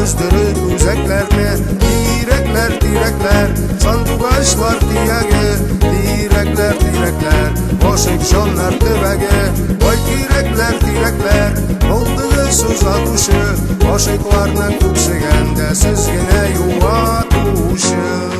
özdürür üzeklerini. Direkler direkler sandugaçlar diyege. Direkler direkler boşuk şonlar tübege. Oy direkler direkler oldığı söz atışı. Boşuklarının yüksegende sizgine yuva tuşu.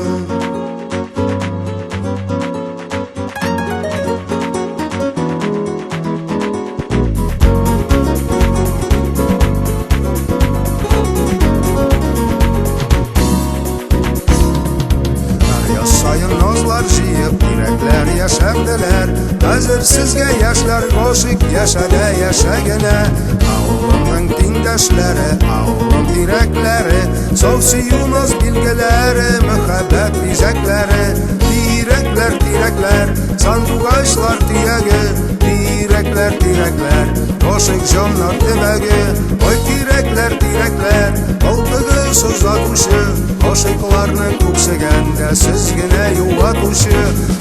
Sayın nozlar jiyip direkler yaşardılar. Hazır sizge yaşlar koşuk yaşada yaşagene. Ağlımın dindaşları, ağlım direkleri, sovsiyunuz bilgeleri, mühabbet bizekleri. Direkler direkler sandugaçlar diyege. Direkler direkler koşuk jonlar tebege. Oy direkler direkler oldığı söz atışı. Koşuklarının yüksegende sizgine yuva tuşu.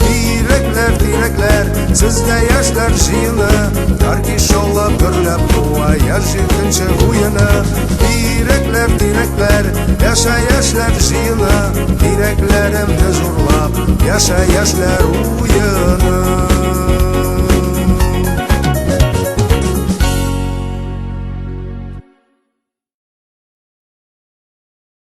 Direkler direkler sizde yaşlar jiyini. Karkiş yolla birlep tuva yaş yıkınca huyini. Direkler direkler yaşa yaşlar jiyini. Direklerimde zorlap yaşa yaşlar uyini.